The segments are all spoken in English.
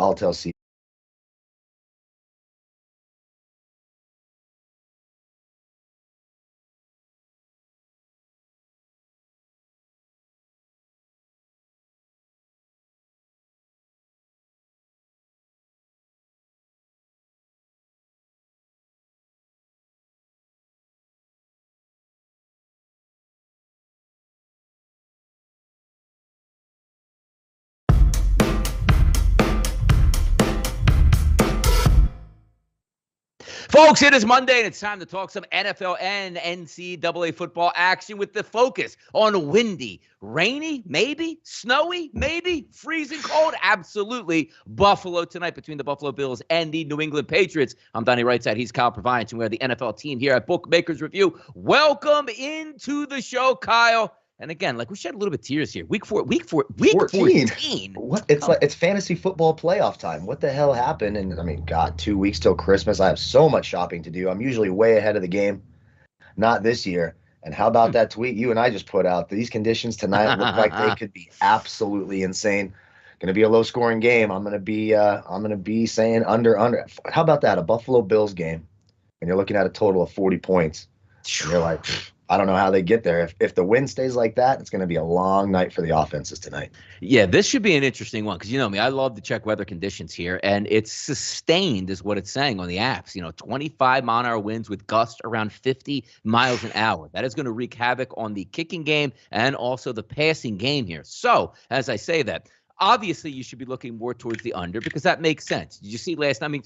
I'll tell C. Folks, it is Monday, and it's time to talk some NFL and NCAA football action with the focus on windy, rainy, maybe, snowy, maybe, freezing cold, absolutely. Buffalo tonight between the Buffalo Bills and the New England Patriots. I'm Donnie RightSide. He's Kyle Purviance, and we're the NFL team here at Bookmakers Review. Welcome into the show, Kyle. And again, like we shed a little bit of tears here. Week 14. What? It's fantasy football playoff time. What the hell happened? And I mean, God, 2 weeks till Christmas. I have so much shopping to do. I'm usually way ahead of the game. Not this year. And how about that tweet you and I just put out? These conditions tonight look like they could be absolutely insane. Going to be a low-scoring game. I'm going to be saying under. How about that? A Buffalo Bills game, and you're looking at a total of 40 points. And you're like, I don't know how they get there. If the wind stays like that, it's going to be a long night for the offenses tonight. Yeah, this should be an interesting one because you know me, I love to check weather conditions here, and it's sustained is what it's saying on the apps. 25-mile-an-hour winds with gusts around 50 miles an hour. That is going to wreak havoc on the kicking game and also the passing game here. So, as I say that, obviously you should be looking more towards the under because that makes sense. Did you see last night? I mean,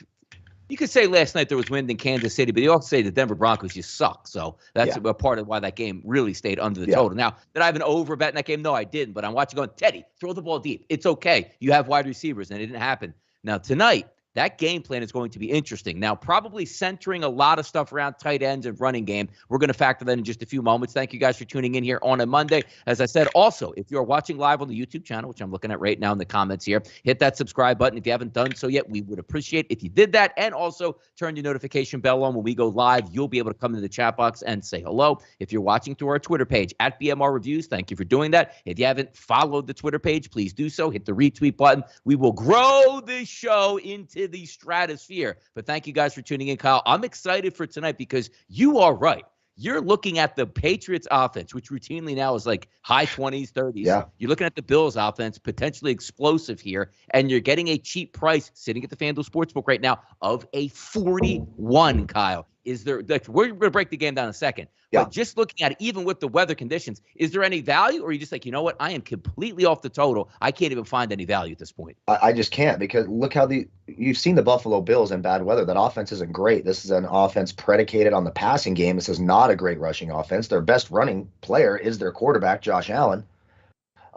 you could say last night there was wind in Kansas City, but you also say the Denver Broncos just suck. So that's a part of why that game really stayed under the total. Now, did I have an over bet in that game? No, I didn't. But I'm watching going, Teddy, throw the ball deep. It's okay. You have wide receivers, and it didn't happen. Now, tonight, that game plan is going to be interesting. Now, probably centering a lot of stuff around tight ends and running game. We're going to factor that in just a few moments. Thank you guys for tuning in here on a Monday. As I said, also, if you're watching live on the YouTube channel, which I'm looking at right now in the comments here, hit that subscribe button. If you haven't done so yet, we would appreciate if you did that. And also turn your notification bell on when we go live. You'll be able to come into the chat box and say hello. If you're watching through our Twitter page at BMR Reviews, thank you for doing that. If you haven't followed the Twitter page, please do so. Hit the retweet button. We will grow this show into the stratosphere. But thank you guys for tuning in, Kyle. I'm excited for tonight because you are right. You're looking at the Patriots offense, which routinely now is like high 20s, 30s. Yeah. You're looking at the Bills offense, potentially explosive here, and you're getting a cheap price sitting at the FanDuel Sportsbook right now of a 41, Kyle. Is there, like, we're going to break the game down in a second. Yeah. But just looking at it, even with the weather conditions, is there any value? Or are you just like, you know what? I am completely off the total. I can't even find any value at this point. I just can't because look how you've seen the Buffalo Bills in bad weather. That offense isn't great. This is an offense predicated on the passing game. This is not a great rushing offense. Their best running player is their quarterback, Josh Allen.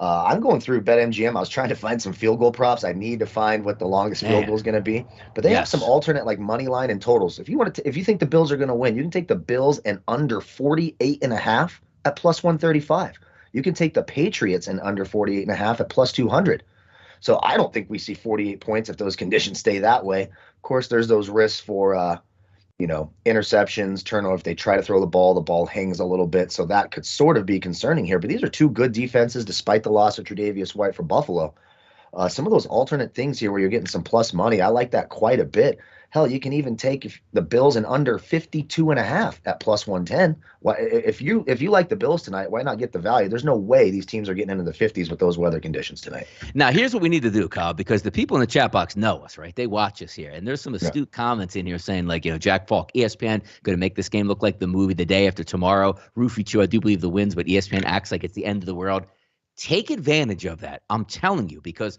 I'm going through BetMGM. I was trying to find some field goal props. I need to find what the longest field goal is going to be. But they have some alternate like money line and totals. If you if you think the Bills are going to win, you can take the Bills and under 48.5 at plus 135. You can take the Patriots and under 48.5 at plus 200. So I don't think we see 48 points if those conditions stay that way. Of course, there's those risks for interceptions, turnover. If they try to throw the ball hangs a little bit. So that could sort of be concerning here. But these are two good defenses despite the loss of Tre'Davious White for Buffalo. Some of those alternate things here where you're getting some plus money, I like that quite a bit. Hell, you can even take the Bills and under 52.5 at plus 110. If you like the Bills tonight, why not get the value? There's no way these teams are getting into the 50s with those weather conditions tonight. Now, here's what we need to do, Kyle, because the people in the chat box know us, right? They watch us here. And there's some astute comments in here saying, like, Jack Falk, ESPN going to make this game look like the movie The Day After Tomorrow. Rufy Chu, I do believe the wins, but ESPN acts like it's the end of the world. Take advantage of that. I'm telling you, because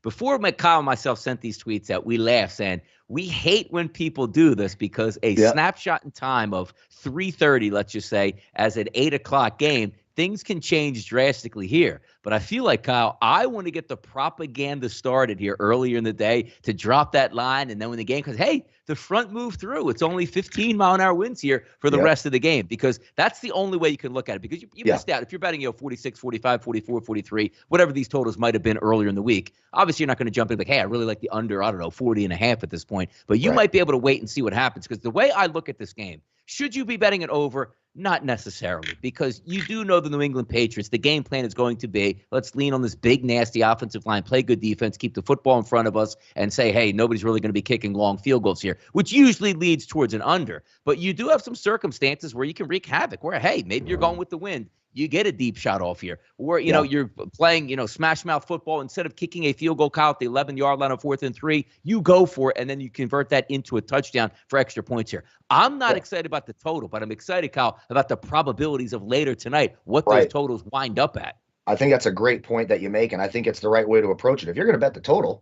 before Kyle and myself sent these tweets out, we laughed saying we hate when people do this because a snapshot in time of 3:30, let's just say, as an 8 o'clock game, things can change drastically here. But I feel like, Kyle, I want to get the propaganda started here earlier in the day to drop that line. And then when the game comes, hey, the front moved through. It's only 15-mile-an-hour winds here for the rest of the game, because that's the only way you can look at it. Because you missed out. If you're betting 46, 45, 44, 43, whatever these totals might have been earlier in the week, obviously you're not going to jump in like, hey, I really like the under, 40.5 at this point. But you might be able to wait and see what happens. Because the way I look at this game, should you be betting it over? Not necessarily, because you do know the New England Patriots, the game plan is going to be, let's lean on this big, nasty offensive line, play good defense, keep the football in front of us, and say, hey, nobody's really going to be kicking long field goals here, which usually leads towards an under. But you do have some circumstances where you can wreak havoc, where, hey, maybe you're going with the wind. You get a deep shot off here. Or, you know, you're playing, smash mouth football. Instead of kicking a field goal, Kyle, at the 11-yard line on 4th and 3, you go for it, and then you convert that into a touchdown for extra points here. I'm not excited about the total, but I'm excited, Kyle, about the probabilities of later tonight, what those totals wind up at. I think that's a great point that you make, and I think it's the right way to approach it. If you're going to bet the total,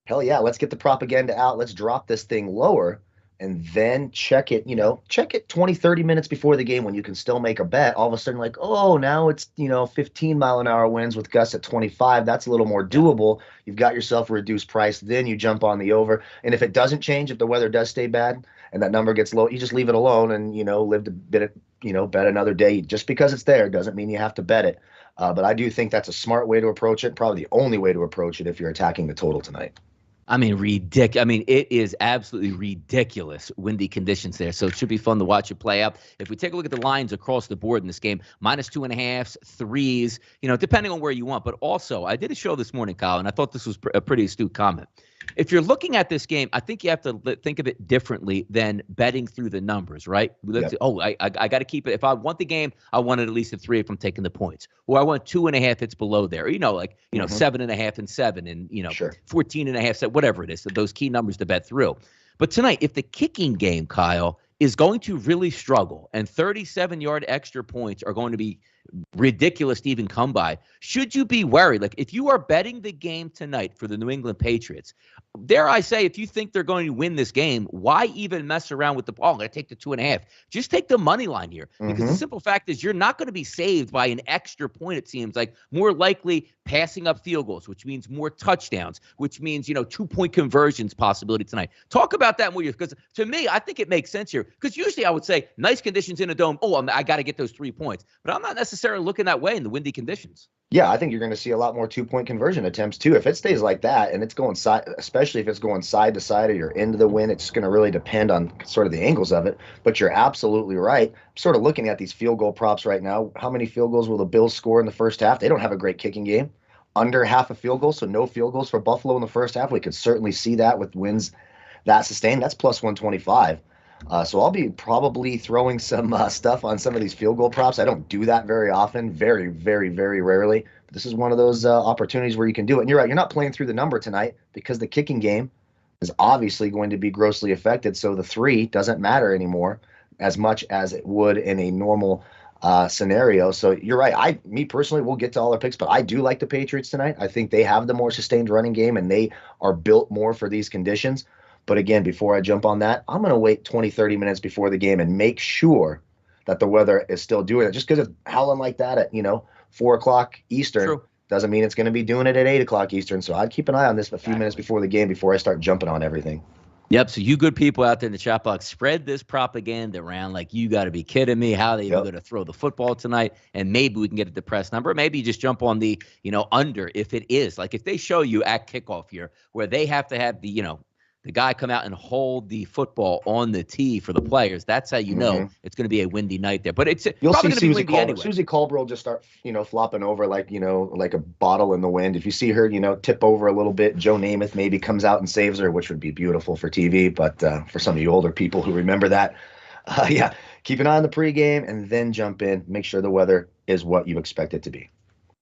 hell yeah, let's get the propaganda out. Let's drop this thing lower. And then check it 20, 30 minutes before the game when you can still make a bet. All of a sudden, like, oh, now it's, 15-mile-an-hour winds with gusts at 25. That's a little more doable. You've got yourself a reduced price. Then you jump on the over. And if it doesn't change, if the weather does stay bad and that number gets low, you just leave it alone and, live to bet another day. Just because it's there doesn't mean you have to bet it. But I do think that's a smart way to approach it. Probably the only way to approach it if you're attacking the total tonight. I mean, ridiculous. I mean, it is absolutely ridiculous windy conditions there. So it should be fun to watch it play out. If we take a look at the lines across the board in this game, -2.5s, 3s, depending on where you want. But also, I did a show this morning, Kyle, and I thought this was a pretty astute comment. If you're looking at this game, I think you have to think of it differently than betting through the numbers, right? I got to keep it. If I want the game, I want it at least a 3 if I'm taking the points. Or I want 2.5, it's below there. 7.5 and 7 and, 14.5, whatever it is. So those key numbers to bet through. But tonight, if the kicking game, Kyle, is going to really struggle and 37-yard extra points are going to be ridiculous to even come by, should you be worried? Like, if you are betting the game tonight for the New England Patriots, dare I say, if you think they're going to win this game, why even mess around with the ball? I'm going to take the 2.5. Just take the money line here, because the simple fact is you're not going to be saved by an extra point. It seems like more likely passing up field goals, which means more touchdowns, which means 2-point conversions possibility tonight. Talk about that more, because to me, I think it makes sense here. Because usually I would say nice conditions in a dome. Oh, I got to get those 3 points, but I'm not necessarily looking that way in the windy conditions. Yeah, I think you're going to see a lot more 2-point conversion attempts too. If it stays like that and it's going side, especially if it's going side to side or you're into the wind, it's going to really depend on sort of the angles of it. But you're absolutely right. I'm sort of looking at these field goal props right now. How many field goals will the Bills score in the first half? They don't have a great kicking game. Under half a field goal, so no field goals for Buffalo in the first half. We could certainly see that with wins that sustained. That's plus 125. So I'll be probably throwing some stuff on some of these field goal props. I don't do that very often, very, very, very rarely. But this is one of those opportunities where you can do it. And you're right, you're not playing through the number tonight because the kicking game is obviously going to be grossly affected. So the 3 doesn't matter anymore as much as it would in a normal scenario. So you're right. Me personally, we'll get to all our picks, but I do like the Patriots tonight. I think they have the more sustained running game and they are built more for these conditions. But again, before I jump on that, I'm going to wait 20, 30 minutes before the game and make sure that the weather is still doing it. Just because it's howling like that at, 4 o'clock Eastern doesn't mean it's going to be doing it at 8 o'clock Eastern. So I'd keep an eye on this a few minutes before the game before I start jumping on everything. Yep. So you good people out there in the chat box, spread this propaganda around like you got to be kidding me. How they even going to throw the football tonight? And maybe we can get a depressed number. Maybe you just jump on the, under if it is. Like if they show you at kickoff here where they have to have the guy come out and hold the football on the tee for the players, that's how you know it's going to be a windy night there. But you'll probably see Susie anyway. Susie Colbert will just start, flopping over like a bottle in the wind. If you see her, tip over a little bit, Joe Namath maybe comes out and saves her, which would be beautiful for TV. But for some of you older people who remember that, keep an eye on the pregame and then jump in. Make sure the weather is what you expect it to be.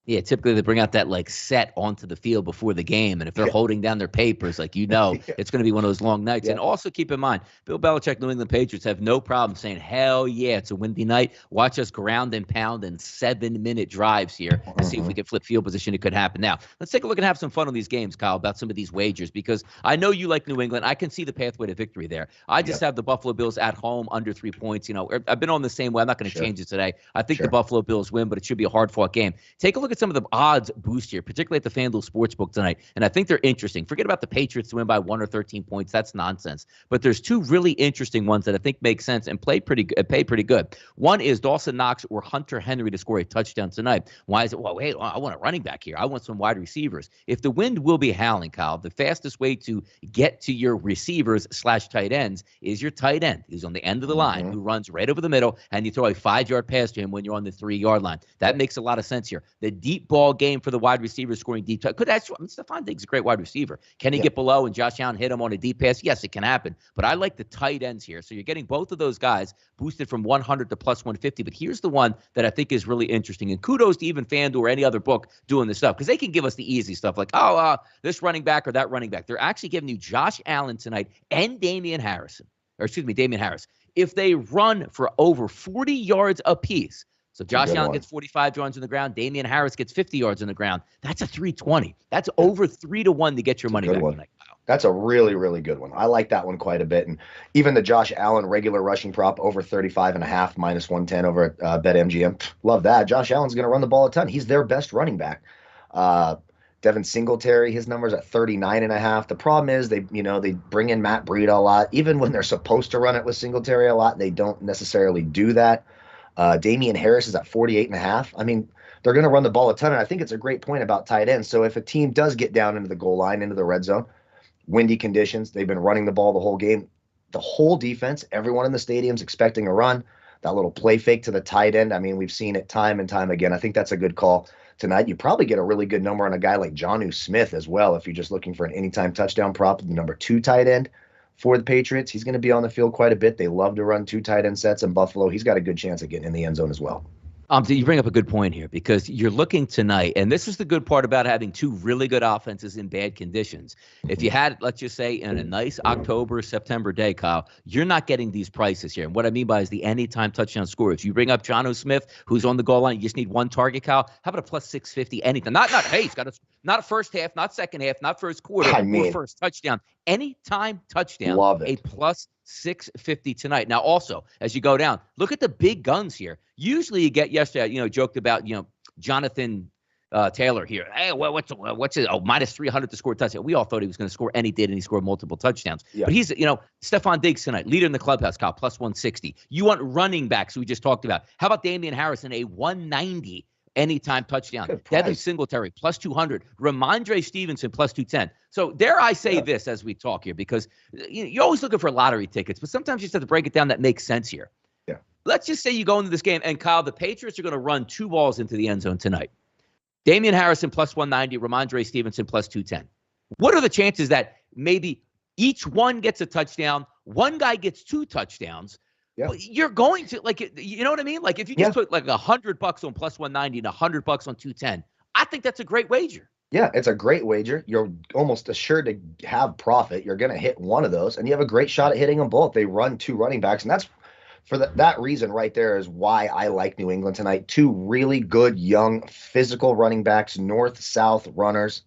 Yeah, typically they bring out that set onto the field before the game. And if they're holding down their papers, it's going to be one of those long nights. And also keep in mind, Bill Belichick, New England Patriots have no problem saying, hell yeah, it's a windy night. Watch us ground and pound in 7-minute drives here and see if we can flip field position. It could happen. Now, let's take a look and have some fun on these games, Kyle, about some of these wagers, because I know you like New England. I can see the pathway to victory there. I just have the Buffalo Bills at home under 3 points. I've been on the same way. I'm not going to change it today. I think the Buffalo Bills win, but it should be a hard-fought game. Take a look at at some of the odds boost here, particularly at the FanDuel Sportsbook tonight, and I think they're interesting. Forget about the Patriots to win by 1 or 13 points. That's nonsense. But there's two really interesting ones that I think make sense and pay pretty good. One is Dawson Knox or Hunter Henry to score a touchdown tonight. Why is it? Well, wait, I want a running back here. I want some wide receivers. If the wind will be howling, Kyle, the fastest way to get to your receivers / tight ends is your tight end who's on the end of the line, who runs right over the middle, and you throw a 5-yard pass to him when you're on the 3-yard line. That makes a lot of sense here. The deep ball game for the wide receiver scoring deep. Stephon Diggs is a great wide receiver. Can he get below and Josh Allen hit him on a deep pass? Yes, it can happen. But I like the tight ends here. So you're getting both of those guys boosted from 100 to plus 150. But here's the one that I think is really interesting. And kudos to even FanDuel or any other book doing this stuff, because they can give us the easy stuff like, this running back or that running back. They're actually giving you Josh Allen tonight and Damian Harris. If they run for over 40 yards apiece. So Josh Allen gets 45 yards on the ground. Damian Harris gets 50 yards on the ground. That's a 320. That's over 3-1 to get your money back tonight. That's a really, really good one. I like that one quite a bit. And even the Josh Allen regular rushing prop over 35.5 minus 110 over at BetMGM. Love that. Josh Allen's going to run the ball a ton. He's their best running back. Devin Singletary, his number's at 39.5. The problem is they bring in Matt Breida a lot. Even when they're supposed to run it with Singletary a lot, they don't necessarily do that. Damian Harris is at 48.5. I mean, they're going to run the ball a ton, and I think it's a great point about tight ends. So if a team does get down into the goal line, into the red zone, windy conditions, they've been running the ball the whole game. The whole defense, everyone in the stadium's expecting a run. That little play fake to the tight end, I mean, we've seen it time and time again. I think that's a good call tonight. You probably get a really good number on a guy like Jonnu Smith as well if you're just looking for an anytime touchdown prop, the number 2 tight end for the Patriots. He's going to be on the field quite a bit. They love to run 2 tight end sets in Buffalo. He's got a good chance of getting in the end zone as well. You bring up a good point here, because you're looking tonight, and this is the good part about having 2 really good offenses in bad conditions. If you had, let's just say, in a nice October, September day, Kyle, you're not getting these prices here. And what I mean by is the anytime touchdown scorers. You bring up Jonnu Smith, who's on the goal line. You just need 1 target, Kyle. How about a plus 650? Anything. He's got not a first half, not second half, not first quarter, or first touchdown. Anytime touchdown. Love it. A plus 650 tonight. Now, also, as you go down, look at the big guns here. Usually you get yesterday, joked about, Jonathan Taylor here. Hey, well, what's it? Oh, minus 300 to score a touchdown. We all thought he was going to score, and he did, and he scored multiple touchdowns. Yeah. But he's, Stephon Diggs tonight, leader in the clubhouse, Kyle, plus 160. You want running backs we just talked about. How about Damian Harrison, a 190 anytime touchdown? Devin Singletary, plus 200. Ramondre Stevenson, plus 210. So dare I say this as we talk here, because you're always looking for lottery tickets, but sometimes you just have to break it down that makes sense here. Yeah. Let's just say you go into this game, and Kyle, the Patriots are going to run 2 balls into the end zone tonight. Damian Harrison, plus 190. Ramondre Stevenson, plus 210. What are the chances that maybe each one gets a touchdown, one guy gets 2 touchdowns? Yeah. You're going to, you know what I mean? Like, if you just put like $100 on plus 190 and $100 on 210, I think that's a great wager. Yeah, it's a great wager. You're almost assured to have profit. You're going to hit one of those, and you have a great shot at hitting them both. They run 2 running backs, and that's for that reason right there is why I like New England tonight. 2 really good, young, physical running backs, north-south runners.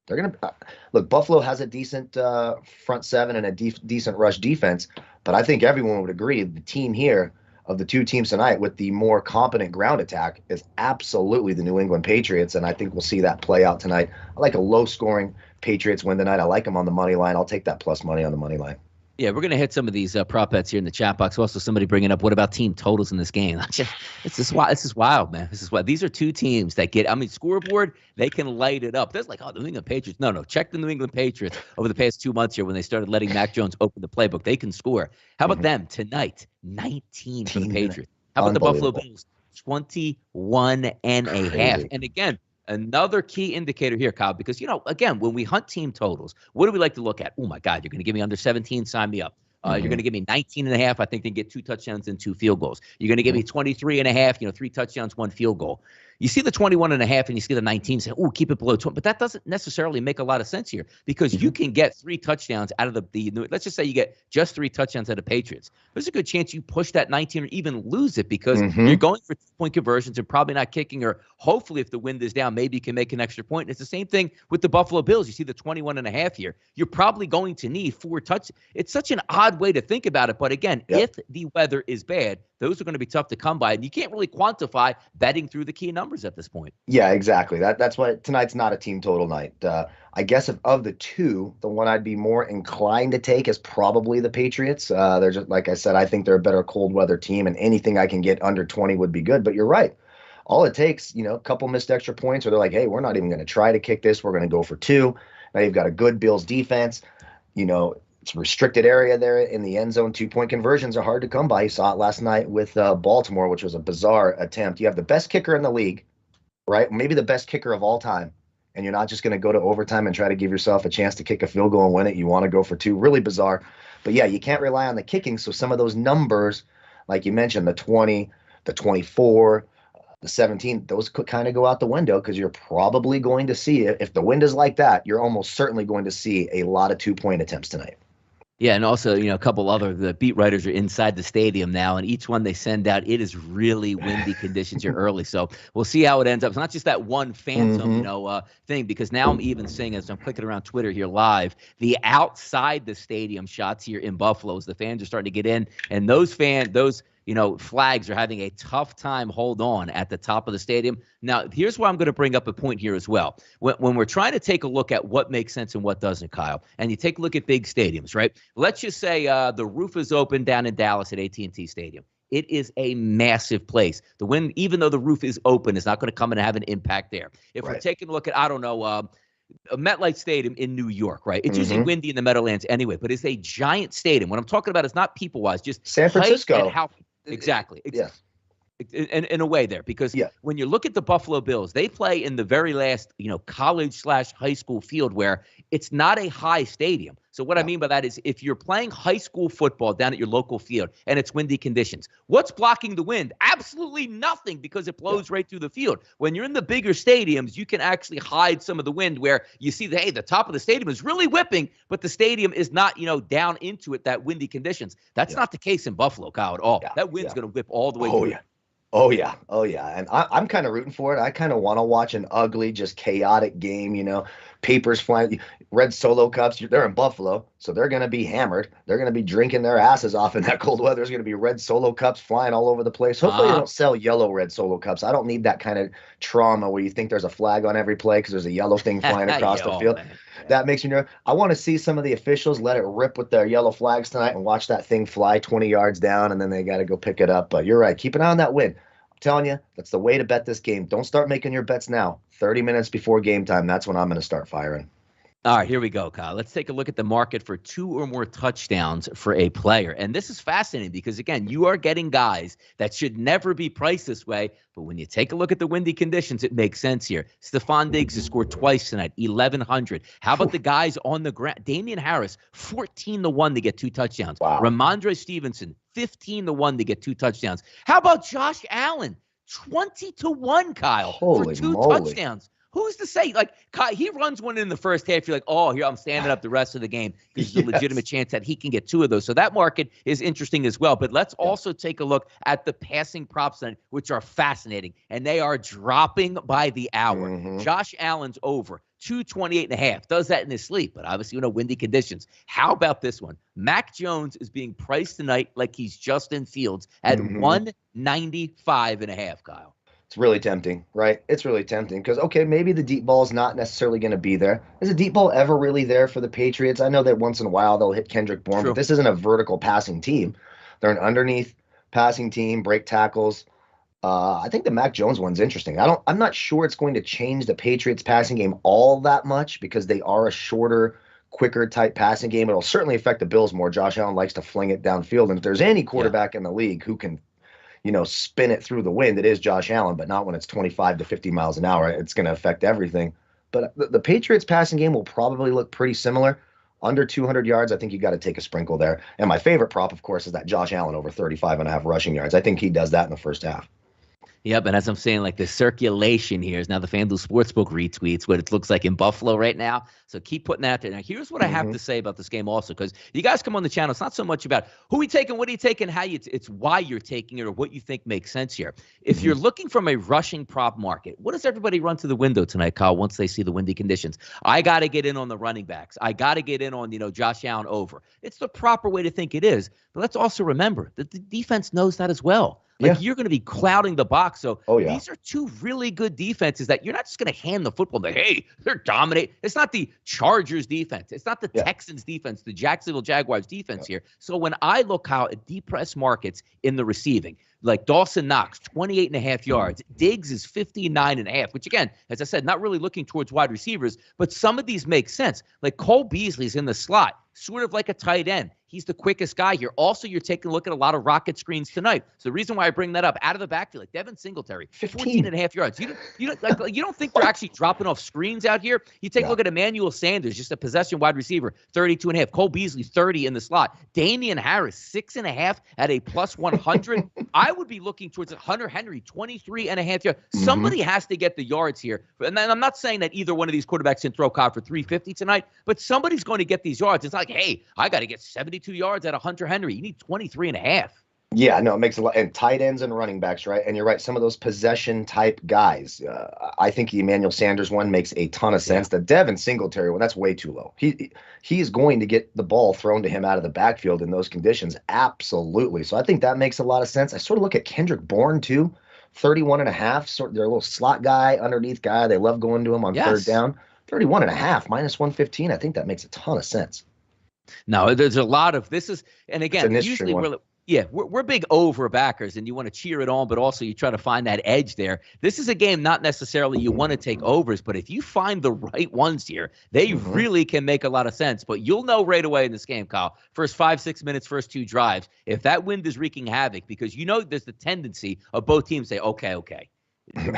They're going to look, Buffalo has a decent front 7 and a decent rush defense, but I think everyone would agree the team here of the 2 teams tonight with the more competent ground attack is absolutely the New England Patriots, and I think we'll see that play out tonight. I like a low-scoring Patriots win tonight. I like them on the money line. I'll take that plus money on the money line. Yeah, we're going to hit some of these prop bets here in the chat box. Also, somebody bringing up, what about team totals in this game? This is wild, man. This is wild. These are 2 teams that get, scoreboard, they can light it up. There's the New England Patriots. No, check the New England Patriots over the past 2 months here when they started letting Mac Jones open the playbook. They can score. How about them tonight? 19 for the Patriots. How about the Buffalo Bills? 21.5. And again, another key indicator here, Kyle, because, again, when we hunt team totals, what do we like to look at? Oh, my God, you're going to give me under 17, sign me up. You're going to give me 19.5. I think they get 2 touchdowns and 2 field goals. You're going to give me 23.5, 3 touchdowns, 1 field goal. You see the 21.5 and you see the 19, say, oh, keep it below 20. But that doesn't necessarily make a lot of sense here, because you can get 3 touchdowns out of the let's just say you get just 3 touchdowns out of Patriots. There's a good chance you push that 19 or even lose it, because you're going for 2-point conversions and probably not kicking, or hopefully if the wind is down, maybe you can make an extra point. And it's the same thing with the Buffalo Bills. You see the 21.5 here. You're probably going to need 4 touchdowns. It's such an odd way to think about it. But again, if the weather is bad, those are going to be tough to come by. And you can't really quantify betting through the key numbers at this point. Yeah, exactly. That's why tonight's not a team total night. I guess of the two, the one I'd be more inclined to take is probably the Patriots. They're just, like I said, I think they're a better cold weather team, and anything I can get under 20 would be good. But you're right. All it takes, a couple missed extra points, or they're like, hey, we're not even going to try to kick this. We're going to go for two. Now you've got a good Bills defense. It's a restricted area there in the end zone. 2-point conversions are hard to come by. You saw it last night with Baltimore, which was a bizarre attempt. You have the best kicker in the league, right? Maybe the best kicker of all time. And you're not just going to go to overtime and try to give yourself a chance to kick a field goal and win it. You want to go for two. Really bizarre. But yeah, you can't rely on the kicking. So some of those numbers, like you mentioned, the 20, the 24, the 17, those could kind of go out the window, because you're probably going to see, if the wind is like that, you're almost certainly going to see a lot of 2-point attempts tonight. Yeah, and also, a couple the beat writers are inside the stadium now, and each one they send out, it is really windy conditions here early. So we'll see how it ends up. It's not just that one phantom, thing, because now I'm even seeing, as I'm clicking around Twitter here live, the outside the stadium shots here in Buffalo as the fans are starting to get in, and those flags are having a tough time hold on at the top of the stadium. Now, here's where I'm going to bring up a point here as well. When we're trying to take a look at what makes sense and what doesn't, Kyle, and you take a look at big stadiums, right? Let's just say the roof is open down in Dallas at AT&T Stadium. It is a massive place. The wind, even though the roof is open, is not going to come and have an impact there. If we're taking a look at, a MetLife Stadium in New York, right? It's usually windy in the Meadowlands anyway, but it's a giant stadium. What I'm talking about is not people-wise, just San Francisco. Exactly. Yeah. In a way there, because when you look at the Buffalo Bills, they play in the very last, college/high school field where it's not a high stadium. So what I mean by that is, if you're playing high school football down at your local field and it's windy conditions, what's blocking the wind? Absolutely nothing, because it blows right through the field. When you're in the bigger stadiums, you can actually hide some of the wind, where you see the top of the stadium is really whipping, but the stadium is not, down into it, that windy conditions. That's not the case in Buffalo, Kyle, at all. That wind's going to whip all the way through. Yeah. Oh, yeah. And I'm kind of rooting for it. I kind of want to watch an ugly, just chaotic game, papers flying, red Solo cups. They're in Buffalo, so they're going to be hammered. They're going to be drinking their asses off in that cold weather. There's going to be red Solo cups flying all over the place. Hopefully they don't sell yellow red Solo cups. I don't need that kind of trauma where you think there's a flag on every play because there's a yellow thing flying across the field. Man. That makes me nervous. I want to see some of the officials let it rip with their yellow flags tonight and watch that thing fly 20 yards down, and then they got to go pick it up. But you're right. Keep an eye on that wind. I'm telling you, that's the way to bet this game. Don't start making your bets now. 30 minutes before game time, that's when I'm going to start firing. All right, here we go, Kyle. Let's take a look at the market for 2 or more touchdowns for a player. And this is fascinating because, again, you are getting guys that should never be priced this way. But when you take a look at the windy conditions, it makes sense here. Stephon Diggs has scored twice tonight, 1,100. How about the guys on the ground? Damian Harris, 14-1 to get 2 touchdowns. Wow. Ramondre Stevenson, 15-1 to get 2 touchdowns. How about Josh Allen, 20-1, Kyle, Holy for 2 moly. touchdowns? Who's to say? Like, he runs one in the first half. You're like, oh, here, I'm standing up the rest of the game. There's a legitimate chance that he can get 2 of those. So that market is interesting as well. But let's also take a look at the passing props, which are fascinating. And they are dropping by the hour. Josh Allen's over 228.5. Does that in his sleep, but obviously, windy conditions. How about this one? Mac Jones is being priced tonight like he's Justin Fields at 195.5, Kyle. It's really tempting, right? It's really tempting because, okay, maybe the deep ball is not necessarily going to be there. Is a deep ball ever really there for the Patriots? I know that once in a while they'll hit Kendrick Bourne, but this isn't a vertical passing team. They're an underneath passing team, break tackles. I think the Mac Jones one's interesting. I'm not sure it's going to change the Patriots passing game all that much because they are a shorter, quicker type passing game. It'll certainly affect the Bills more. Josh Allen likes to fling it downfield, and if there's any quarterback in the league who can spin it through the wind, it is Josh Allen, but not when it's 25 to 50 miles an hour. It's going to affect everything. But the Patriots passing game will probably look pretty similar. Under 200 yards, I think you got to take a sprinkle there. And my favorite prop, of course, is that Josh Allen over 35.5 rushing yards. I think he does that in the first half. Yep, and as I'm saying, like the circulation here is now the FanDuel Sportsbook retweets what it looks like in Buffalo right now. So keep putting that out there. Now, here's what I have to say about this game also, because you guys come on the channel. It's not so much about who we taking, what are you taking, how you. It's why you're taking it or what you think makes sense here. If you're looking from a rushing prop market, what does everybody run to the window tonight, Kyle, once they see the windy conditions? I got to get in on the running backs. I got to get in on, Josh Allen over. It's the proper way to think it is. But let's also remember that the defense knows that as well. Like you're going to be clouding the box. So these are two really good defenses that you're not just going to hand the football and hey, they're dominate. It's not the Chargers defense. It's not the Texans defense, the Jacksonville Jaguars defense here. So when I look how at depressed markets in the receiving, like Dawson Knox, 28.5 yards. Diggs is 59.5, which again, as I said, not really looking towards wide receivers, but some of these make sense. Like Cole Beasley's in the slot, sort of like a tight end. He's the quickest guy here. Also, you're taking a look at a lot of rocket screens tonight. So the reason why I bring that up, out of the backfield, like Devin Singletary, 14.5 yards. You don't think they're actually dropping off screens out here? You take a look at Emmanuel Sanders, just a possession wide receiver, 32.5. Cole Beasley, 30 in the slot. Damian Harris, 6.5 at a plus 100. I would be looking towards Hunter Henry, 23.5 yards. Somebody has to get the yards here. And I'm not saying that either one of these quarterbacks can throw Cobb for 350 tonight, but somebody's going to get these yards. It's like, hey, I got to get 72 yards out of Hunter Henry. You need 23.5. Yeah, no, it makes a lot. And tight ends and running backs, right? And you're right. Some of those possession type guys. I think the Emmanuel Sanders one makes a ton of sense. The Devin Singletary one, that's way too low. He's going to get the ball thrown to him out of the backfield in those conditions. Absolutely. So I think that makes a lot of sense. I sort of look at Kendrick Bourne too, 31.5. They're a little slot guy, underneath guy. They love going to him on third down. 31.5 minus 115. I think that makes a ton of sense. No, there's a lot of this is, and again, usually we're big over backers, and you want to cheer it on, but also you try to find that edge there. This is a game not necessarily you want to take overs, but if you find the right ones here, they really can make a lot of sense. But you'll know right away in this game, Kyle, first 5-6 minutes, first two drives, if that wind is wreaking havoc, because there's the tendency of both teams to say, okay.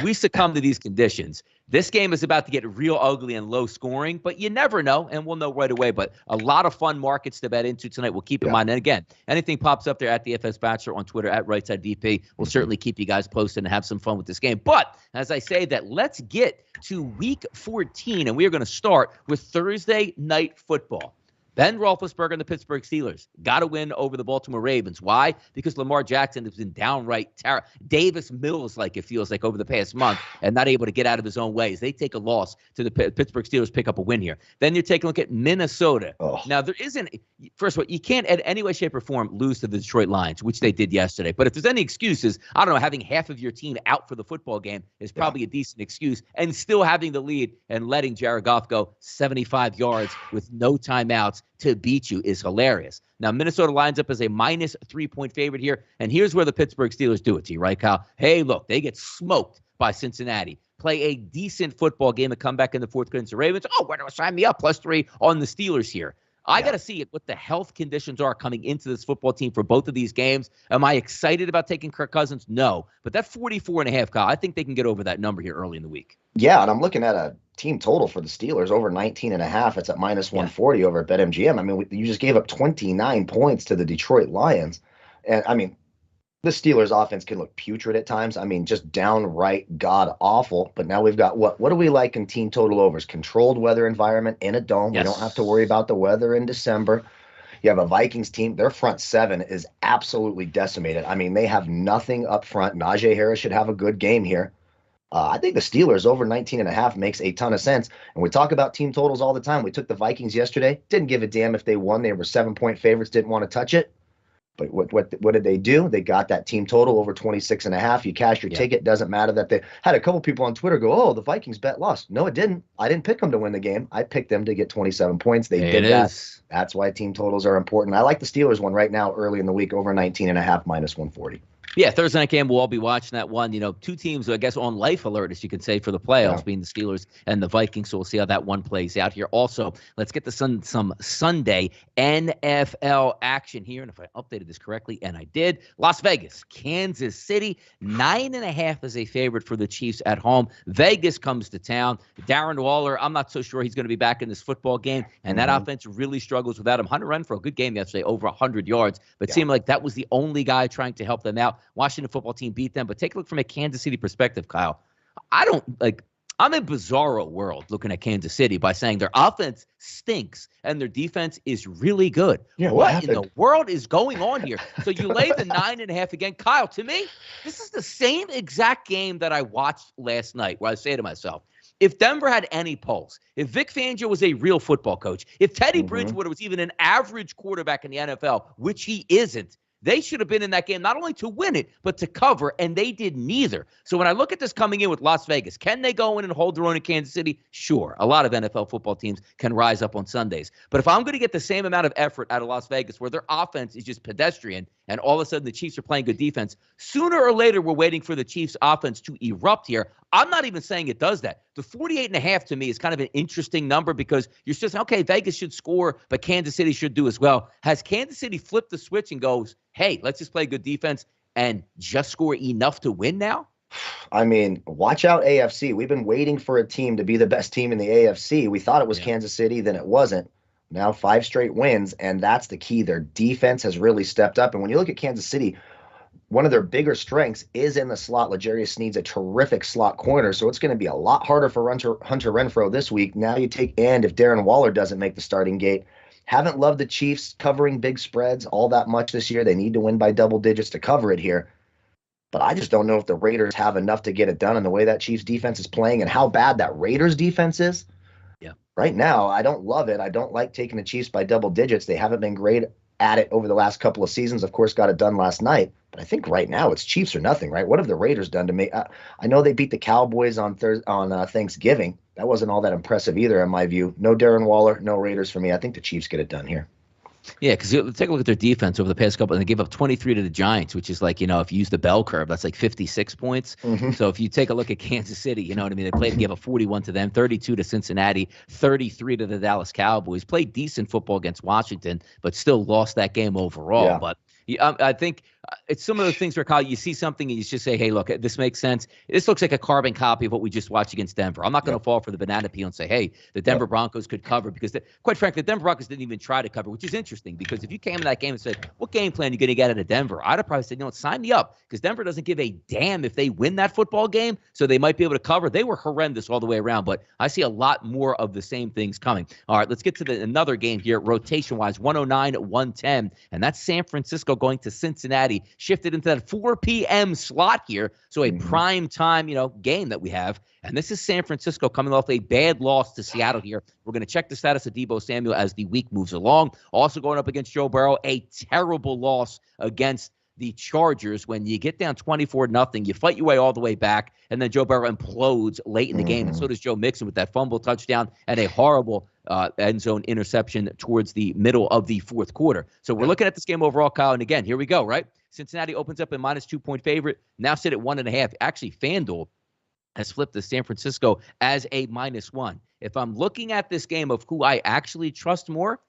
We succumb to these conditions. This game is about to get real ugly and low scoring, but you never know, and we'll know right away. But a lot of fun markets to bet into tonight. We'll keep in mind. And again, anything pops up there at the FS Bachelor on Twitter, at RightSide DP, we'll certainly keep you guys posted and have some fun with this game. But as I say that, let's get to Week 14, and we are going to start with Thursday Night Football. Ben Roethlisberger and the Pittsburgh Steelers got to win over the Baltimore Ravens. Why? Because Lamar Jackson has been downright terrible. Davis Mills, like it feels like over the past month, and not able to get out of his own ways. They take a loss to the Pittsburgh Steelers, pick up a win here. Then you're taking a look at Minnesota. Now, there isn't – first of all, you can't in any way, shape, or form lose to the Detroit Lions, which they did yesterday. But if there's any excuses, I don't know, having half of your team out for the football game is probably a decent excuse, and still having the lead and letting Jared Goff go 75 yards with no timeouts to beat you is hilarious. Now, Minnesota lines up as a minus 3-point favorite here, and here's where the Pittsburgh Steelers do it to you, right, Kyle? Hey, look, they get smoked by Cincinnati. Play a decent football game and come back in the fourth against the Ravens. Oh, where do I sign me up? +3 on the Steelers here. I got to see what the health conditions are coming into this football team for both of these games. Am I excited about taking Kirk Cousins? No. But that 44.5, Kyle, I think they can get over that number here early in the week. Yeah, and I'm looking at a team total for the Steelers over 19.5. It's at minus 140 over at BetMGM. I mean, you just gave up 29 points to the Detroit Lions. And, I mean, the Steelers offense can look putrid at times. I mean, just downright god-awful. But now we've got what do we like in team total overs? Controlled weather environment in a dome. We don't have to worry about the weather in December. You have a Vikings team. Their front seven is absolutely decimated. I mean, they have nothing up front. Najee Harris should have a good game here. I think the Steelers over 19.5 makes a ton of sense. And we talk about team totals all the time. We took the Vikings yesterday. Didn't give a damn if they won. They were 7-point favorites. Didn't want to touch it. But what did they do? They got that team total over 26.5. You cash your ticket. Doesn't matter that they had a couple people on Twitter go, oh, the Vikings bet lost. No, it didn't. I didn't pick them to win the game. I picked them to get 27 points. They did that. That's why team totals are important. I like the Steelers one right now early in the week over 19.5 minus 140. Yeah, Thursday night game, we'll all be watching that one. Two teams, I guess, on life alert, as you can say, for the playoffs, being the Steelers and the Vikings. So we'll see how that one plays out here. Also, let's get to some Sunday NFL action here. And if I updated this correctly, and I did, Las Vegas, Kansas City, 9.5 is a favorite for the Chiefs at home. Vegas comes to town. Darren Waller, I'm not so sure he's going to be back in this football game, and that offense really struggles without him. Hunter Renfrow, a good game yesterday, over 100 yards, but it seemed like that was the only guy trying to help them out. Washington football team beat them. But take a look from a Kansas City perspective, Kyle. I'm in bizarro world looking at Kansas City by saying their offense stinks and their defense is really good. Yeah, what in the world is going on here? So you lay the 9.5 again. Kyle, to me, this is the same exact game that I watched last night where I say to myself, if Denver had any pulse, if Vic Fangio was a real football coach, if Teddy Bridgewater was even an average quarterback in the NFL, which he isn't, they should have been in that game not only to win it, but to cover, and they did neither. So when I look at this coming in with Las Vegas, can they go in and hold their own in Kansas City? Sure. A lot of NFL football teams can rise up on Sundays. But if I'm going to get the same amount of effort out of Las Vegas where their offense is just pedestrian and all of a sudden the Chiefs are playing good defense, sooner or later we're waiting for the Chiefs offense to erupt here. I'm not even saying it does that. The 48.5 to me is kind of an interesting number because you're just saying, okay, Vegas should score, but Kansas City should do as well. Has Kansas City flipped the switch and goes, hey, let's just play good defense and just score enough to win now? I mean, watch out AFC. We've been waiting for a team to be the best team in the AFC. We thought it was Kansas City, then it wasn't. Now 5 straight wins, and that's the key. Their defense has really stepped up. And when you look at Kansas City, one of their bigger strengths is in the slot. L'Jarius Sneed's a terrific slot corner, so it's going to be a lot harder for Hunter Renfrow this week. Now you take, and if Darren Waller doesn't make the starting gate, haven't loved the Chiefs covering big spreads all that much this year. They need to win by double digits to cover it here. But I just don't know if the Raiders have enough to get it done in the way that Chiefs defense is playing and how bad that Raiders defense is. Yeah. Right now, I don't love it. I don't like taking the Chiefs by double digits. They haven't been great at it over the last couple of seasons. Of course, got it done last night. But I think right now it's Chiefs or nothing, right? What have the Raiders done to me? I know they beat the Cowboys on Thanksgiving. That wasn't all that impressive either, in my view. No Darren Waller, no Raiders for me. I think the Chiefs get it done here. Yeah, because take a look at their defense over the past couple, and they gave up 23 to the Giants, which is like, if you use the bell curve, that's like 56 points. So if you take a look at Kansas City, you know what I mean? They played to give up 41 to them, 32 to Cincinnati, 33 to the Dallas Cowboys. Played decent football against Washington, but still lost that game overall. Yeah. But I think it's some of those things where, Kyle, you see something and you just say, hey, look, this makes sense. This looks like a carbon copy of what we just watched against Denver. I'm not going to fall for the banana peel and say, hey, the Denver Broncos could cover because, quite frankly, the Denver Broncos didn't even try to cover, which is interesting because if you came in that game and said, what game plan are you going to get out of Denver? I'd have probably said, sign me up because Denver doesn't give a damn if they win that football game, so they might be able to cover. They were horrendous all the way around, but I see a lot more of the same things coming. All right, let's get to another game here, rotation-wise, 109-110, and that's San Francisco going to Cincinnati, shifted into that 4 p.m. slot here. So a prime time, game that we have. And this is San Francisco coming off a bad loss to Seattle here. We're going to check the status of Deebo Samuel as the week moves along. Also going up against Joe Burrow, a terrible loss against the Chargers. When you get down 24-0, you fight your way all the way back, and then Joe Burrow implodes late in the game. And so does Joe Mixon with that fumble touchdown and a horrible end zone interception towards the middle of the fourth quarter. So we're looking at this game overall, Kyle. And again, here we go, right? Cincinnati opens up a -2-point favorite, now sit at 1.5. Actually, FanDuel has flipped the San Francisco as a -1. If I'm looking at this game of who I actually trust more,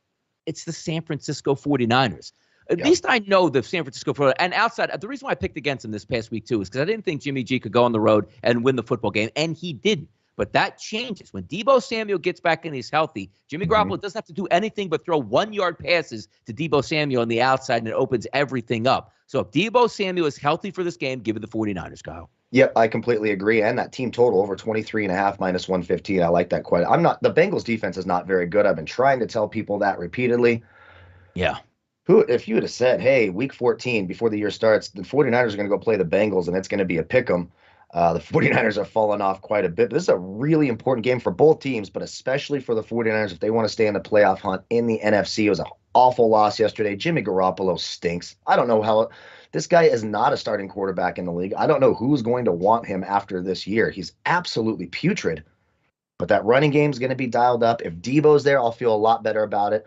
it's the San Francisco 49ers. At least I know the San Francisco 49ers. And outside, the reason why I picked against them this past week, too, is because I didn't think Jimmy G could go on the road and win the football game, and he didn't. But that changes. When Deebo Samuel gets back and he's healthy, Jimmy Garoppolo doesn't have to do anything but throw 1-yard passes to Deebo Samuel on the outside, and it opens everything up. So if Deebo Samuel is healthy for this game, give it the 49ers, Kyle. Yep, I completely agree. And that team total over 23.5 -115. I like that quite. The Bengals defense is not very good. I've been trying to tell people that repeatedly. Yeah. If you would have said, hey, week 14 before the year starts, the 49ers are going to go play the Bengals and it's going to be a pick 'em. The 49ers have fallen off quite a bit. This is a really important game for both teams, but especially for the 49ers if they want to stay in the playoff hunt in the NFC. It was an awful loss yesterday. Jimmy Garoppolo stinks. I don't know how this guy is not a starting quarterback in the league. I don't know who's going to want him after this year. He's absolutely putrid. But that running game is going to be dialed up. If Deebo's there, I'll feel a lot better about it.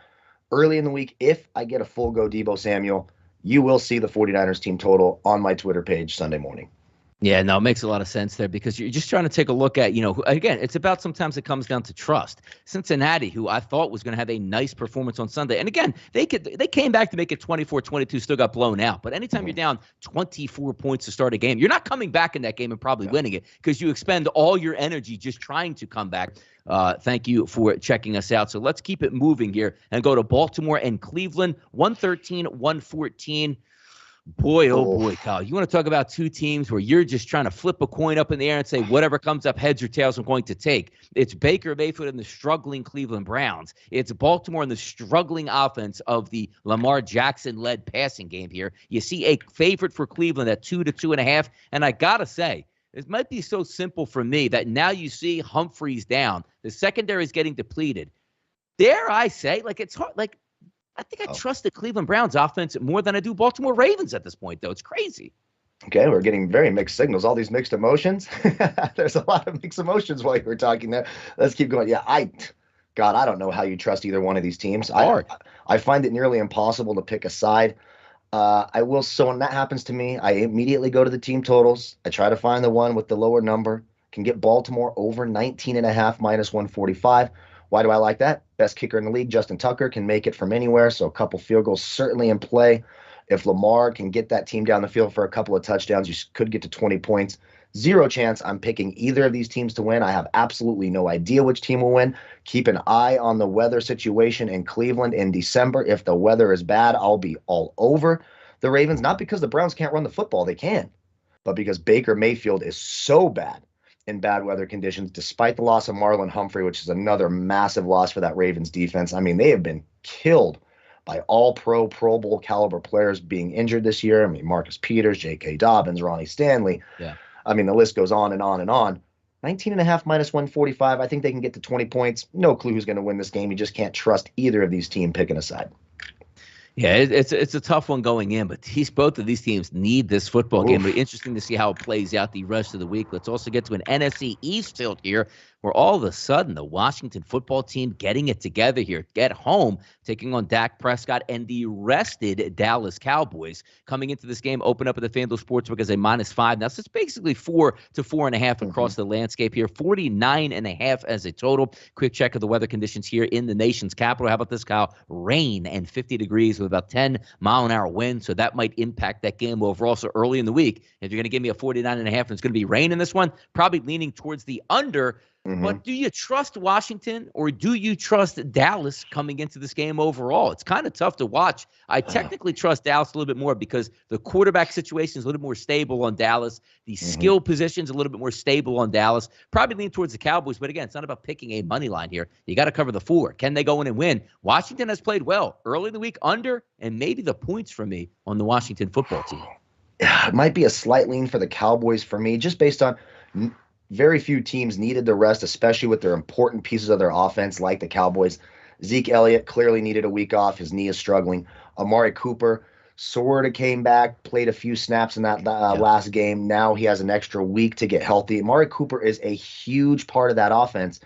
Early in the week, if I get a full go Deebo Samuel, you will see the 49ers team total on my Twitter page Sunday morning. Yeah, no, it makes a lot of sense there because you're just trying to take a look at, again, it's about sometimes it comes down to trust. Cincinnati, who I thought was going to have a nice performance on Sunday. And again, they came back to make it 24-22, still got blown out. But anytime you're down 24 points to start a game, you're not coming back in that game and probably winning it because you expend all your energy just trying to come back. Thank you for checking us out. So let's keep it moving here and go to Baltimore and Cleveland, 113-114. Boy, oh Oh, boy, Kyle. You want to talk about two teams where you're just trying to flip a coin up in the air and say whatever comes up heads or tails I'm going to take. It's Baker Mayfield and the struggling Cleveland Browns. It's Baltimore and the struggling offense of the Lamar Jackson-led passing game here. You see a favorite for Cleveland at 2 to 2.5. And I got to say, it might be so simple for me that now you see Humphreys down. The secondary is getting depleted. Dare I say, it's hard. I think I trust the Cleveland Browns offense more than I do Baltimore Ravens at this point, though. It's crazy. okay, we're getting very mixed signals, all these mixed emotions. There's a lot of mixed emotions while you were talking there. Let's keep going. Yeah, I don't know how you trust either one of these teams. Hard. I find it nearly impossible to pick a side. So when that happens to me, I immediately go to the team totals. I try to find the one with the lower number. Can get Baltimore over 19.5 minus 145. Why do I like that? Best kicker in the league, Justin Tucker, can make it from anywhere, so a couple field goals certainly in play. If Lamar can get that team down the field for a couple of touchdowns, you could get to 20 points. Zero chance I'm picking either of these teams to win. I have absolutely no idea which team will win. Keep an eye on the weather situation in Cleveland in December. If the weather is bad, I'll be all over the Ravens, not because the Browns can't run the football, they can, but because Baker Mayfield is so bad in bad weather conditions, despite the loss of Marlon Humphrey, which is another massive loss for that Ravens defense. I mean, they have been killed by all Pro Bowl caliber players being injured this year. I mean, Marcus Peters, J.K. Dobbins, Ronnie Stanley. Yeah. I mean, the list goes on and on and on. 19.5 minus 145. I think they can get to 20 points. No clue who's going to win this game. You just can't trust either of these teams picking a side. Yeah, it's a tough one going in, but both of these teams need this football game. It'll be interesting to see how it plays out the rest of the week. Let's also get to an NFC East tilt here, where all of a sudden the Washington football team getting it together here, get home, taking on Dak Prescott and the rested Dallas Cowboys. Coming into this game, open up at the FanDuel Sportsbook as a -5. Now, so it's basically 4 to 4.5 across the landscape here, 49.5 as a total. Quick check of the weather conditions here in the nation's capital. How about this, Kyle? Rain and 50 degrees with about 10-mile-an-hour wind, so that might impact that game overall. So early in the week, if you're going to give me a 49.5 and it's going to be rain in this one, probably leaning towards the under. But do you trust Washington or do you trust Dallas coming into this game overall? It's kind of tough to watch. I technically trust Dallas a little bit more because the quarterback situation is a little more stable on Dallas. The skill position is a little bit more stable on Dallas. Probably lean towards the Cowboys, but again, it's not about picking a money line here. You got to cover the 4. Can they go in and win? Washington has played well early in the week, under, and maybe the points for me on the Washington football team. It might be a slight lean for the Cowboys for me, just based on very few teams needed the rest, especially with their important pieces of their offense, like the Cowboys. Zeke Elliott clearly needed a week off. His knee is struggling. Amari Cooper sort of came back, played a few snaps in that last game. Now he has an extra week to get healthy. Amari Cooper is a huge part of that offense.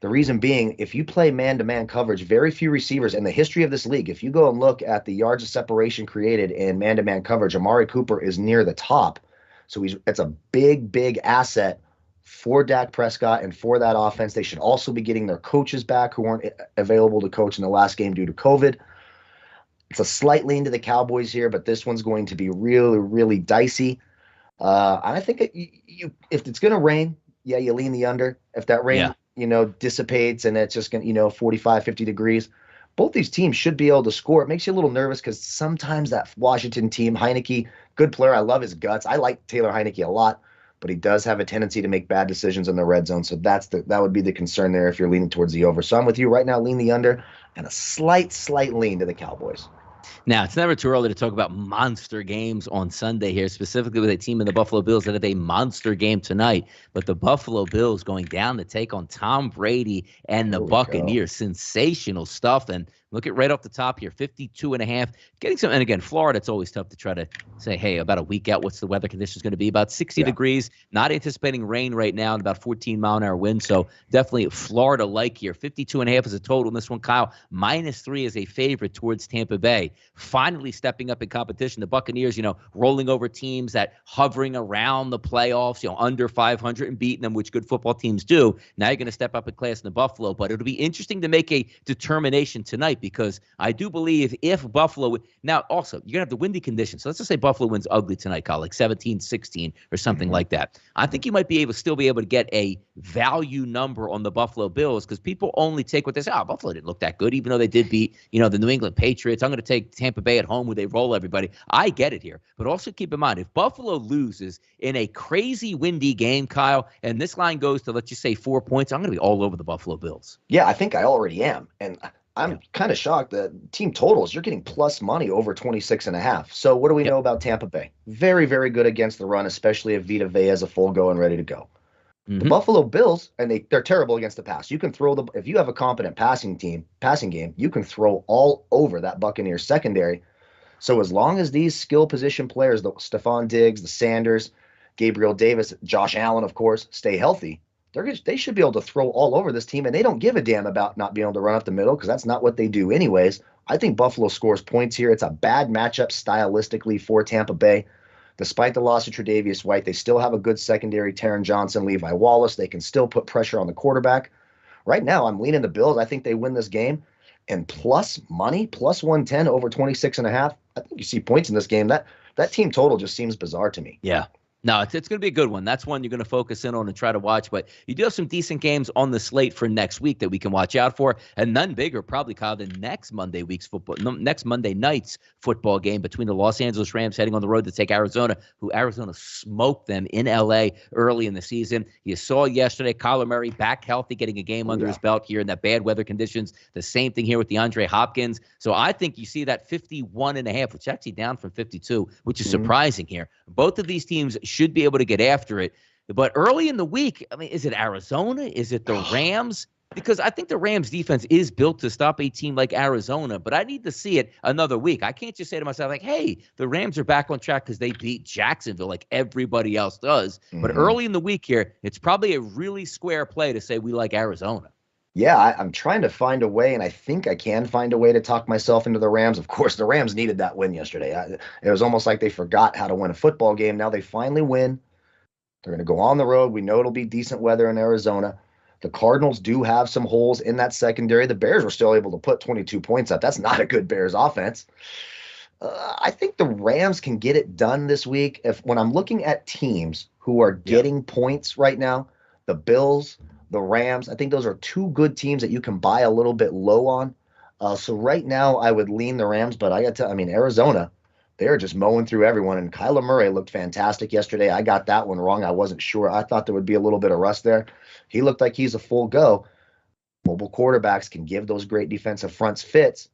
The reason being, if you play man-to-man coverage, very few receivers in the history of this league, if you go and look at the yards of separation created in man-to-man coverage, Amari Cooper is near the top. So it's a big, big asset for Dak Prescott and for that offense. They should also be getting their coaches back who weren't available to coach in the last game due to COVID. It's a slight lean to the Cowboys here, but this one's going to be really, really dicey. I think if it's going to rain, you lean the under. If that rain, dissipates and it's just going to, 45, 50 degrees, both these teams should be able to score. It makes you a little nervous because sometimes that Washington team, Heineke, good player. I love his guts. I like Taylor Heineke a lot, but he does have a tendency to make bad decisions in the red zone. So that would be the concern there if you're leaning towards the over. So I'm with you right now, lean the under, and a slight lean to the Cowboys. Now, it's never too early to talk about monster games on Sunday here, specifically with a team in the Buffalo Bills that have a monster game tonight. But the Buffalo Bills going down to take on Tom Brady and the Buccaneers. Sensational stuff. And look at right off the top here, 52.5. Getting some, and again, Florida, it's always tough to try to say, hey, about a week out, what's the weather conditions going to be? About 60 degrees, not anticipating rain right now, and about 14-mile-an-hour wind. So definitely Florida-like here. 52.5 is a total in this one, Kyle. -3 is a favorite towards Tampa Bay. Finally stepping up in competition. The Buccaneers, rolling over teams that hovering around the playoffs, under 500 and beating them, which good football teams do. Now you're going to step up in class in the Buffalo, but it'll be interesting to make a determination tonight because I do believe if Buffalo – now also, you're going to have the windy conditions. So let's just say Buffalo wins ugly tonight, Kyle, like 17-16 or something like that. I think you might still be able to get a value number on the Buffalo Bills because people only take what they say. Buffalo didn't look that good, even though they did beat, the New England Patriots. I'm going to take Tampa Bay at home where they roll everybody. I get it here. But also keep in mind, if Buffalo loses in a crazy windy game, Kyle, and this line goes to, let's just say, 4 points, I'm going to be all over the Buffalo Bills. Yeah, I think I already am. And I'm kind of shocked that team totals, you're getting plus money over 26.5. So what do we know about Tampa Bay? Very, very good against the run, especially if Vita Vea is a full go and ready to go. The Buffalo Bills, and they're terrible against the pass. You can throw if you have a competent passing game, you can throw all over that Buccaneers secondary. So as long as these skill position players, the Stephon Diggs, the Sanders, Gabriel Davis, Josh Allen, of course, stay healthy, they should be able to throw all over this team, and they don't give a damn about not being able to run up the middle because that's not what they do anyways. I think Buffalo scores points here. It's a bad matchup stylistically for Tampa Bay. Despite the loss of Tre'Davious White, they still have a good secondary, Taron Johnson, Levi Wallace. They can still put pressure on the quarterback. Right now, I'm leaning the Bills. I think they win this game. And plus money, plus 110 over 26.5. I think you see points in this game. That team total just seems bizarre to me. Yeah. No, it's going to be a good one. That's one you're going to focus in on and try to watch. But you do have some decent games on the slate for next week that we can watch out for. And none bigger, probably, Kyle, than next Monday night's football game between the Los Angeles Rams heading on the road to take Arizona, who Arizona smoked them in L.A. early in the season. You saw yesterday Kyler Murray back healthy, getting a game under his belt here in that bad weather conditions. The same thing here with DeAndre Hopkins. So I think you see that 51.5, which is actually down from 52, which is surprising here. Both of these teams should be able to get after it. But early in the week, I mean, is it Arizona? Is it the Rams? Because I think the Rams defense is built to stop a team like Arizona, but I need to see it another week. I can't just say to myself, like, hey, the Rams are back on track because they beat Jacksonville like everybody else does. But early in the week here, it's probably a really square play to say we like Arizona. Yeah, I'm trying to find a way, and I think I can find a way to talk myself into the Rams. Of course, the Rams needed that win yesterday. It was almost like they forgot how to win a football game. Now they finally win. They're going to go on the road. We know it'll be decent weather in Arizona. The Cardinals do have some holes in that secondary. The Bears were still able to put 22 points up. That's not a good Bears offense. I think the Rams can get it done this week. When I'm looking at teams who are getting points right now, the Bills, the Rams, I think those are two good teams that you can buy a little bit low on. So right now I would lean the Rams, but Arizona, they're just mowing through everyone. And Kyler Murray looked fantastic yesterday. I got that one wrong. I wasn't sure. I thought there would be a little bit of rust there. He looked like he's a full go. Mobile quarterbacks can give those great defensive fronts fits.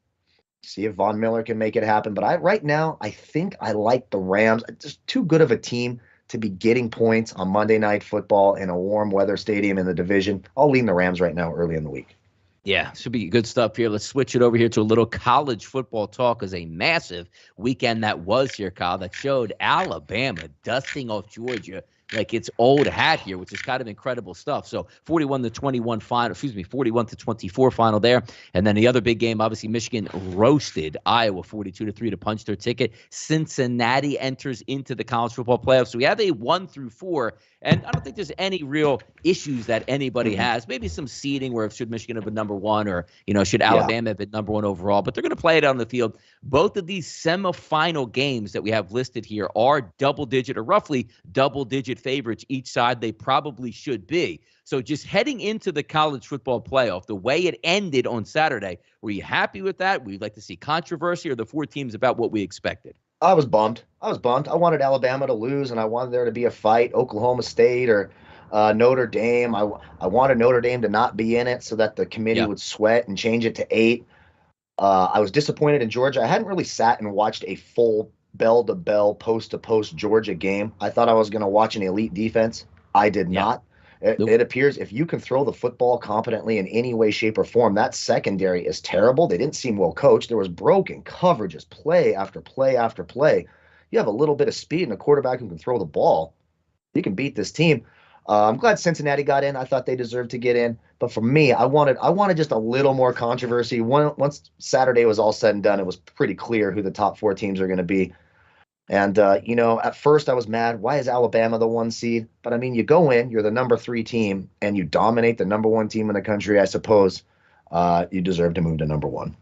See if Von Miller can make it happen. But right now, I think I like the Rams. It's just too good of a team to be getting points on Monday Night Football in a warm weather stadium in the division. I'll lean the Rams right now early in the week. Yeah, should be good stuff here. Let's switch it over here to a little college football talk as a massive weekend that was here, Kyle, that showed Alabama dusting off Georgia like it's old hat here, which is kind of incredible stuff. So 41-24 final there. And then the other big game, obviously Michigan roasted Iowa 42-3 to punch their ticket. Cincinnati enters into the college football playoffs. So we have a 1-4, and I don't think there's any real issues that anybody has. Maybe some seeding where should Michigan have been number one, or should Alabama have been number one overall, but they're going to play it on the field. Both of these semifinal games that we have listed here are double-digit or roughly double-digit favorites each side. They probably should be. So just heading into the college football playoff, the way it ended on Saturday, were you happy with that? Would you like to see controversy, or the four teams about what we expected? I was bummed. I wanted Alabama to lose, and I wanted there to be a fight, Oklahoma State or Notre Dame. I wanted Notre Dame to not be in it so that the committee would sweat and change it to 8. I was disappointed in Georgia. I hadn't really sat and watched a full bell-to-bell, post-to-post Georgia game. I thought I was going to watch an elite defense. I did not. It appears if you can throw the football competently in any way, shape, or form, that secondary is terrible. They didn't seem well coached. There was broken coverages, play after play after play. You have a little bit of speed and a quarterback who can throw the ball. You can beat this team. I'm glad Cincinnati got in. I thought they deserved to get in. But for me, I wanted just a little more controversy. Once Saturday was all said and done, it was pretty clear who the top 4 teams are going to be. And, at first I was mad. Why is Alabama the 1 seed? But, you go in, you're the number 3 team, and you dominate the number 1 team in the country, I suppose. You deserve to move to number 1.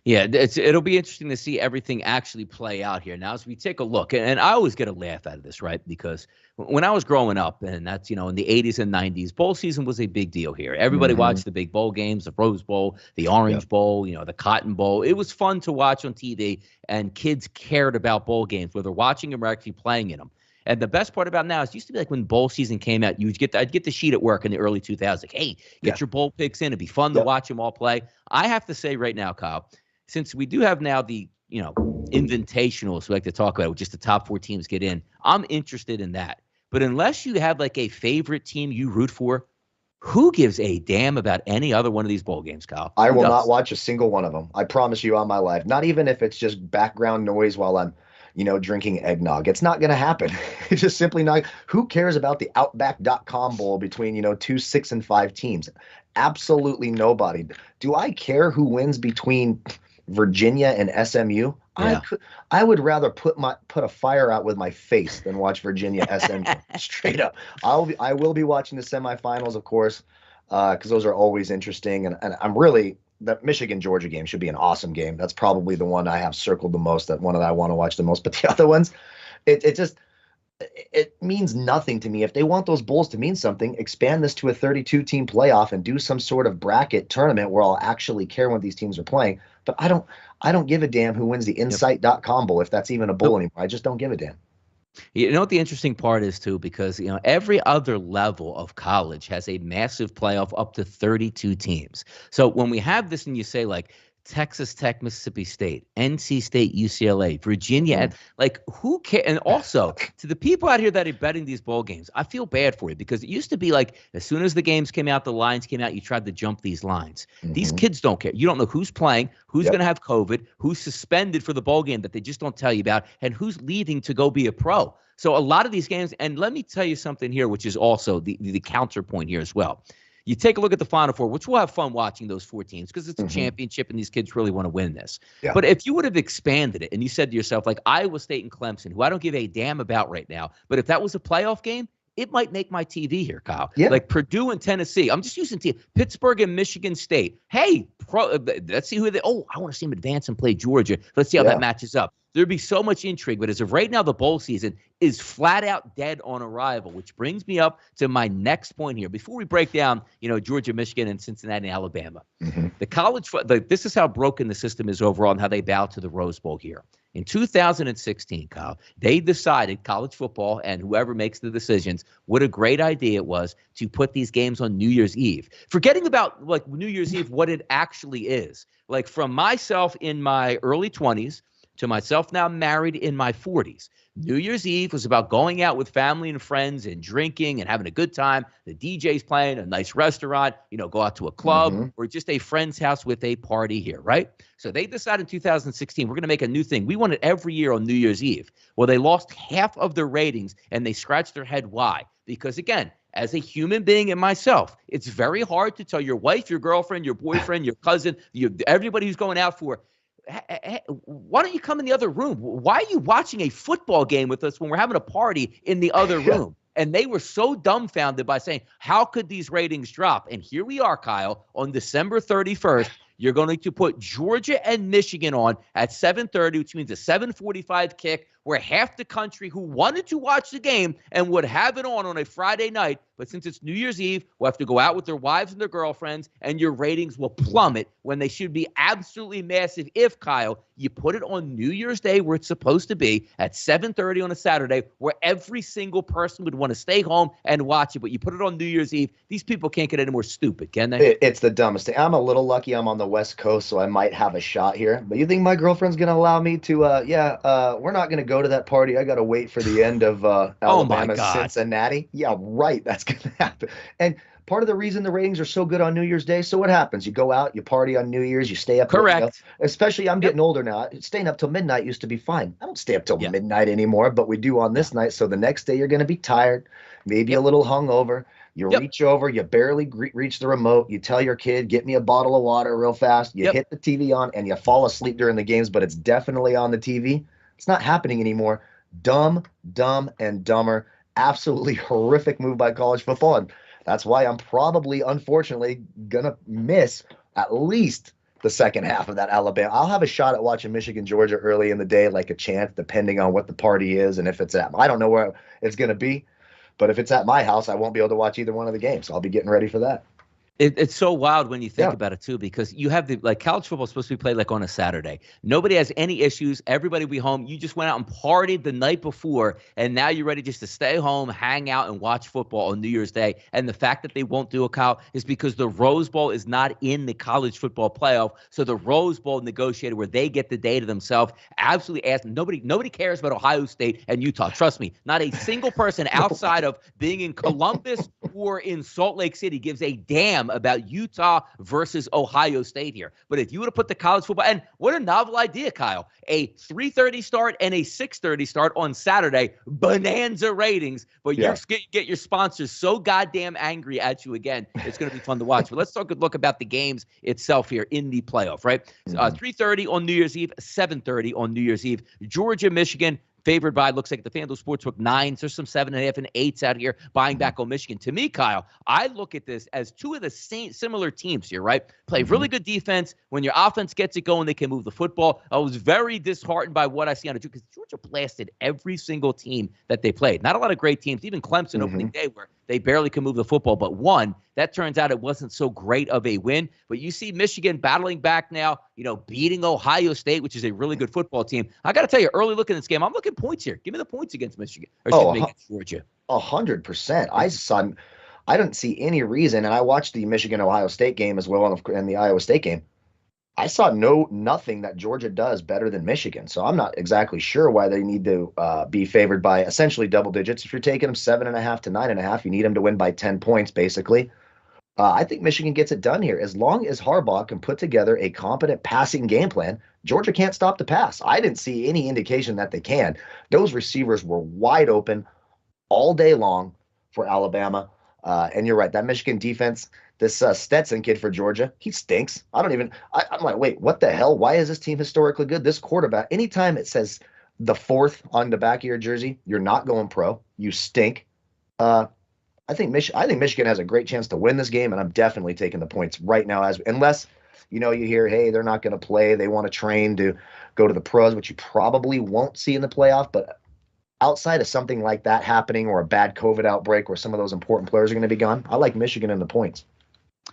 Yeah, it'll be interesting to see everything actually play out here. Now, as we take a look, and I always get a laugh out of this, right? Because when I was growing up, and that's, in the 80s and 90s, bowl season was a big deal here. Everybody watched the big bowl games, the Rose Bowl, the Orange Bowl, the Cotton Bowl. It was fun to watch on TV, and kids cared about bowl games, whether watching them or actually playing in them. And the best part about now is it used to be like when bowl season came out, I'd get the sheet at work in the early 2000s. Like, hey, get your bowl picks in. It'd be fun to watch them all play. I have to say right now, Kyle, since we do have now the, invitationals we like to talk about, just the top 4 teams get in, I'm interested in that. But unless you have like a favorite team you root for, who gives a damn about any other one of these bowl games, Kyle? I will not watch a single one of them. I promise you on my life. Not even if it's just background noise while I'm drinking eggnog. It's not going to happen. It's just simply not. Who cares about the Outback.com bowl between, 2 6-5 teams? Absolutely nobody. Do I care who wins between Virginia and SMU? Yeah. I would rather put a fire out with my face than watch Virginia SMU. Straight up. I will be watching the semifinals, of course, because those are always interesting. And I'm really, that Michigan-Georgia game should be an awesome game. That's probably the one I have circled the most, that one that I want to watch the most. But the other ones, it means nothing to me. If they want those bowls to mean something, expand this to a 32-team playoff and do some sort of bracket tournament where I'll actually care when these teams are playing. But I don't give a damn who wins the Insight.com bowl, if that's even a bowl anymore. I just don't give a damn. You know what the interesting part is, too, because, every other level of college has a massive playoff up to 32 teams. So when we have this and you say, like, Texas Tech, Mississippi State, NC State, UCLA, Virginia, and like, who cares? And also, to the people out here that are betting these bowl games, I feel bad for you, because it used to be like, as soon as the games came out, the lines came out, you tried to jump these lines. These kids don't care. You don't know who's playing, who's going to have COVID, who's suspended for the bowl game that they just don't tell you about, and who's leaving to go be a pro. So a lot of these games, and let me tell you something here, which is also the counterpoint here as well. You take a look at the Final Four, which we'll have fun watching those 4 teams because it's a championship and these kids really want to win this. Yeah. But if you would have expanded it and you said to yourself, like Iowa State and Clemson, who I don't give a damn about right now, but if that was a playoff game, it might make my TV here, Kyle. Yeah. Like Purdue and Tennessee. I'm just using Pittsburgh and Michigan State. Hey, let's see who they. Oh, I want to see them advance and play Georgia. Let's see how that matches up. There'd be so much intrigue, but as of right now, the bowl season is flat out dead on arrival, which brings me up to my next point here. Before we break down, Georgia, Michigan, and Cincinnati, and Alabama, the college, this is how broken the system is overall and how they bow to the Rose Bowl here. In 2016, Kyle, they decided, college football and whoever makes the decisions, what a great idea it was to put these games on New Year's Eve. Forgetting about like New Year's Eve, what it actually is. Like from myself in my early 20s to myself now married in my 40s. New Year's Eve was about going out with family and friends and drinking and having a good time. The DJ's playing, a nice restaurant, go out to a club or just a friend's house with a party here, right? So they decided in 2016, we're going to make a new thing. We want it every year on New Year's Eve. Well, they lost half of their ratings and they scratched their head. Why? Because again, as a human being and myself, it's very hard to tell your wife, your girlfriend, your boyfriend, your cousin, everybody who's going out for, hey, why don't you come in the other room? Why are you watching a football game with us when we're having a party in the other room? And they were so dumbfounded by saying, how could these ratings drop? And here we are, Kyle, on December 31st. You're going to put Georgia and Michigan on at 7:30, which means a 7:45 kick, where half the country who wanted to watch the game and would have it on a Friday night, but since it's New Year's Eve, will have to go out with their wives and their girlfriends, and your ratings will plummet when they should be absolutely massive if, Kyle, you put it on New Year's Day where it's supposed to be at 7:30 on a Saturday, where every single person would want to stay home and watch it, but you put it on New Year's Eve. These people can't get any more stupid, can they? It's the dumbest thing. I'm a little lucky I'm on the West Coast, so I might have a shot here. But you think my girlfriend's going to allow me to, we're not going to go to that party. I got to wait for the end of Alabama, Cincinnati. Yeah, right. That's going to happen. And part of the reason the ratings are so good on New Year's Day, so what happens? You go out, you party on New Year's, you stay up. Correct. Especially, I'm getting older now. Staying up till midnight used to be fine. I don't stay up till midnight anymore, but we do on this night. So the next day you're going to be tired, maybe a little hungover. You reach over, you barely reach the remote. You tell your kid, get me a bottle of water real fast. You hit the TV on and you fall asleep during the games, but it's definitely on the TV. It's not happening anymore. Dumb, and dumber. Absolutely horrific move by college football. And that's why I'm probably, unfortunately, going to miss at least the second half of that Alabama. I'll have a shot at watching Michigan, Georgia early in the day, like a chance, depending on what the party is and if it's at. I don't know where it's going to be, but if it's at my house, I won't be able to watch either one of the games. So I'll be getting ready for that. It's so wild when you think about it too, because you have college football is supposed to be played like on a Saturday. Nobody has any issues. Everybody will be home. You just went out and partied the night before, and now you're ready just to stay home, hang out, and watch football on New Year's Day. And the fact that they won't do a Kyle is because the Rose Bowl is not in the college football playoff. So the Rose Bowl negotiated where they get the day to themselves. Absolutely asked. Nobody cares about Ohio State and Utah. Trust me, not a single person outside of being in Columbus or in Salt Lake City gives a damn about Utah versus Ohio State here. But if you would have put the college football, and what a novel idea, Kyle, a 3:30 start and a 6:30 start on Saturday, bonanza ratings, but you're get your sponsors so goddamn angry at you again. It's going to be fun to watch. But let's talk a look about the games itself here in the playoff, right? 3:30 on New Year's Eve, 7:30 on New Year's Eve. Georgia, Michigan, favored by, looks like the FanDuel Sportsbook 9s. There's some 7.5 and 8s out here buying back on Michigan. To me, Kyle, I look at this as two of the same similar teams here, right? Play really good defense. When your offense gets it going, they can move the football. I was very disheartened by what I see on the because Georgia blasted every single team that they played. Not a lot of great teams, even Clemson opening day where they barely can move the football. But one, that turns out it wasn't so great of a win. But you see Michigan battling back now, beating Ohio State, which is a really good football team. I got to tell you, early look at this game, I'm looking points here. Give me the points against Michigan. Or against Georgia. 100%. I didn't see any reason, and I watched the Michigan-Ohio State game as well and the Iowa State game. I saw nothing that Georgia does better than Michigan. So I'm not exactly sure why they need to be favored by essentially double digits. If you're taking them 7.5 to 9.5, you need them to win by 10 points, basically. I think Michigan gets it done here. As long as Harbaugh can put together a competent passing game plan, Georgia can't stop the pass. I didn't see any indication that they can. Those receivers were wide open all day long for Alabama. And you're right, that Michigan defense, this Stetson kid for Georgia, he stinks. I'm like, wait, what the hell? Why is this team historically good? This quarterback, anytime it says the fourth on the back of your jersey, you're not going pro. You stink. I think Michigan has a great chance to win this game, and I'm definitely taking the points right now. Unless, you hear, hey, they're not going to play. They want to train to go to the pros, which you probably won't see in the playoff. But outside of something like that happening or a bad COVID outbreak where some of those important players are going to be gone, I like Michigan in the points.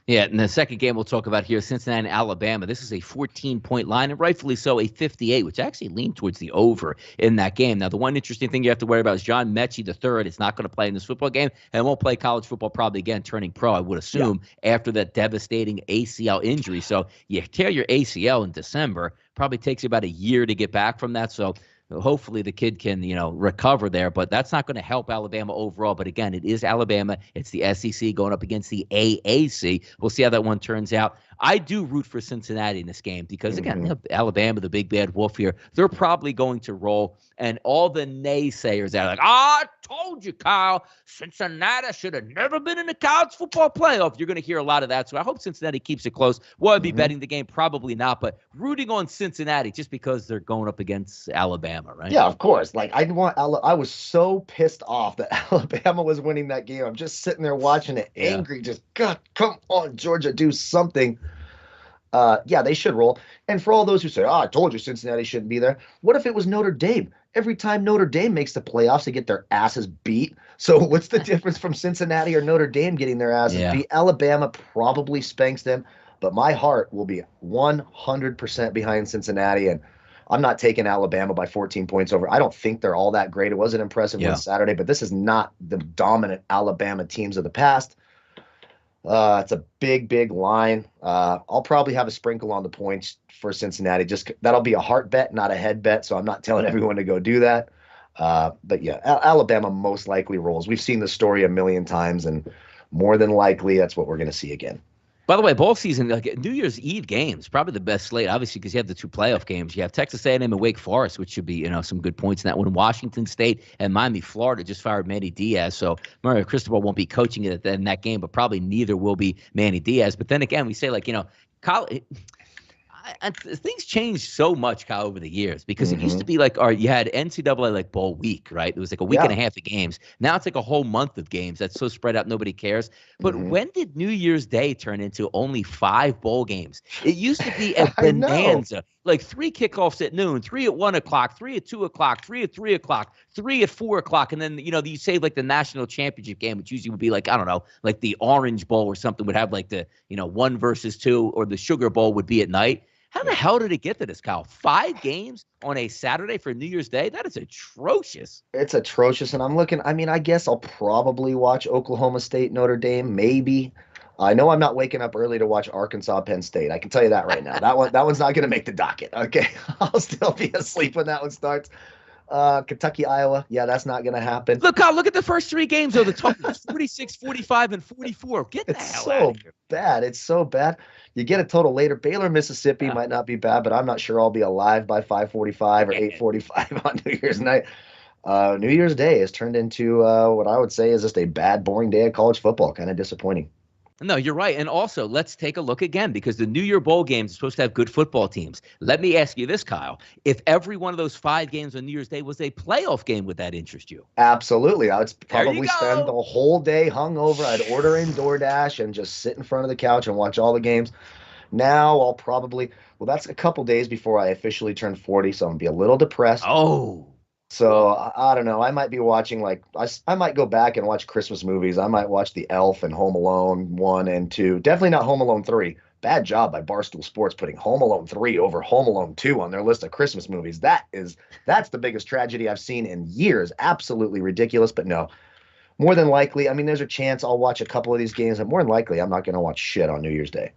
Yeah, and the second game we'll talk about here, Cincinnati and Alabama. This is a 14-point line, and rightfully so, a 58, which actually leaned towards the over in that game. Now, the one interesting thing you have to worry about is John Mechie III is not going to play in this football game and won't play college football probably again, turning pro, I would assume, after that devastating ACL injury. So you tear your ACL in December, probably takes you about a year to get back from that. So hopefully the kid can, recover there, but that's not going to help Alabama overall. But again, it is Alabama. It's the SEC going up against the AAC. We'll see how that one turns out. I do root for Cincinnati in this game because, again, Alabama, the big bad wolf here, they're probably going to roll. And all the naysayers are like, I told you, Kyle, Cincinnati should have never been in the college football playoff. You're going to hear a lot of that. So I hope Cincinnati keeps it close. Will I be betting the game? Probably not, but rooting on Cincinnati just because they're going up against Alabama, right? Yeah, of course. Like, I was so pissed off that Alabama was winning that game. I'm just sitting there watching it angry. Just, God, come on, Georgia, do something. They should roll. And for all those who say, I told you Cincinnati shouldn't be there. What if it was Notre Dame? Every time Notre Dame makes the playoffs, they get their asses beat. So what's the difference from Cincinnati or Notre Dame getting their asses beat? Alabama probably spanks them, but my heart will be 100% behind Cincinnati, and I'm not taking Alabama by 14 points over. I don't think they're all that great. It was an impressive win Saturday, but this is not the dominant Alabama teams of the past. It's a big line. I'll probably have a sprinkle on the points for Cincinnati. That'll be a heart bet, not a head bet. So I'm not telling everyone to go do that. But yeah, Alabama most likely rolls. We've seen the story a million times, and more than likely that's what we're going to see again. By the way, bowl season, like New Year's Eve games, probably the best slate, obviously, because you have the two playoff games. You have Texas A&M and Wake Forest, which should be, some good points in that one. Washington State and Miami, Florida just fired Manny Diaz, so Mario Cristobal won't be coaching it in that game, but probably neither will be Manny Diaz. But then again, we say, college. things changed so much, Kyle, over the years, because it used to be like, you had NCAA like bowl week, right? It was like a week and a half of games. Now it's like a whole month of games that's so spread out, nobody cares. But when did New Year's Day turn into only 5 bowl games? It used to be a bonanza, like 3 kickoffs at noon, 3 at 1 o'clock, 3 at 2 o'clock, 3 at 3 o'clock, 3 at 4 o'clock. And then, you say like the national championship game, which usually would be like, I don't know, like the Orange Bowl or something would have like the, 1 versus 2, or the Sugar Bowl would be at night. How the hell did it get to this, Kyle? 5 games on a Saturday for New Year's Day? That is atrocious. It's atrocious. And I'm looking, I guess I'll probably watch Oklahoma State, Notre Dame, maybe. I know I'm not waking up early to watch Arkansas, Penn State. I can tell you that right now. That one's not going to make the docket. Okay. I'll still be asleep when that one starts. Kentucky, Iowa. Yeah, that's not going to happen. Look, Kyle, look at the first 3 games of the total. 46, 45, and 44. Get the hell out of here. Bad. It's so bad. You get a total later. Baylor, Mississippi might not be bad, but I'm not sure I'll be alive by 5:45 or 8:45 on New Year's night. New Year's Day has turned into what I would say is just a bad, boring day of college football. Kind of disappointing. No, you're right. And also, let's take a look again, because the New Year Bowl games are supposed to have good football teams. Let me ask you this, Kyle. If every one of those 5 games on New Year's Day was a playoff game, would that interest you? Absolutely. I would probably spend the whole day hungover. I'd order in DoorDash and just sit in front of the couch and watch all the games. Now I'll probably, that's a couple days before I officially turn 40, so I'm going to be a little depressed. Oh. So I don't know. I might be watching I might go back and watch Christmas movies. I might watch The Elf and Home Alone 1 and 2. Definitely not Home Alone 3. Bad job by Barstool Sports putting Home Alone 3 over Home Alone 2 on their list of Christmas movies. That's the biggest tragedy I've seen in years. Absolutely ridiculous. But no, more than likely, there's a chance I'll watch a couple of these games, and more than likely I'm not going to watch shit on New Year's Day.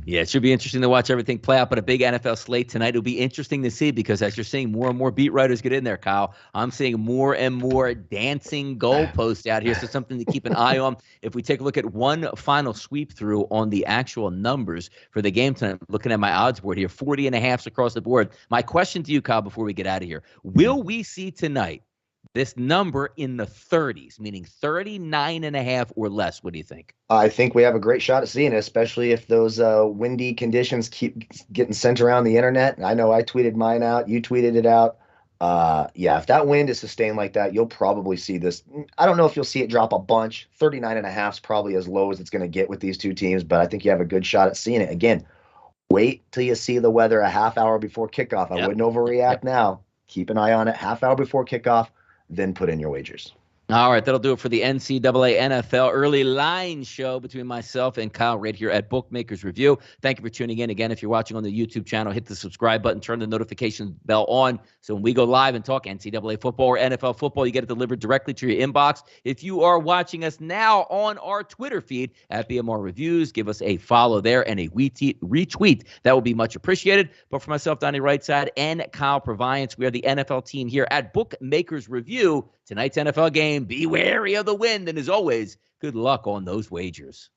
Yeah, it should be interesting to watch everything play out, but a big NFL slate tonight. It'll be interesting to see, because as you're seeing more and more beat writers get in there, Kyle, I'm seeing more and more dancing goalposts out here, so something to keep an eye on. If we take a look at one final sweep through on the actual numbers for the game tonight, looking at my odds board here, 40.5s across the board. My question to you, Kyle, before we get out of here, will we see tonight this number in the 30s, meaning 39.5 or less? What do you think? I think we have a great shot at seeing it, especially if those windy conditions keep getting sent around the internet. I know I tweeted mine out. You tweeted it out. If that wind is sustained like that, you'll probably see this. I don't know if you'll see it drop a bunch. 39.5 is probably as low as it's going to get with these two teams, but I think you have a good shot at seeing it. Again, wait till you see the weather a half hour before kickoff. I wouldn't overreact now. Keep an eye on it half hour before kickoff. Then put in your wagers. All right, that'll do it for the NCAA NFL early line show between myself and Kyle right here at Bookmakers Review. Thank you for tuning in. Again, if you're watching on the YouTube channel, hit the subscribe button, turn the notification bell on, so when we go live and talk NCAA football or NFL football, you get it delivered directly to your inbox. If you are watching us now on our Twitter feed at BMR Reviews, give us a follow there and a retweet. That will be much appreciated. But for myself, Donnie RightSide, and Kyle Purviance, we are the NFL team here at Bookmakers Review. Tonight's NFL game, be wary of the wind, and as always, good luck on those wagers.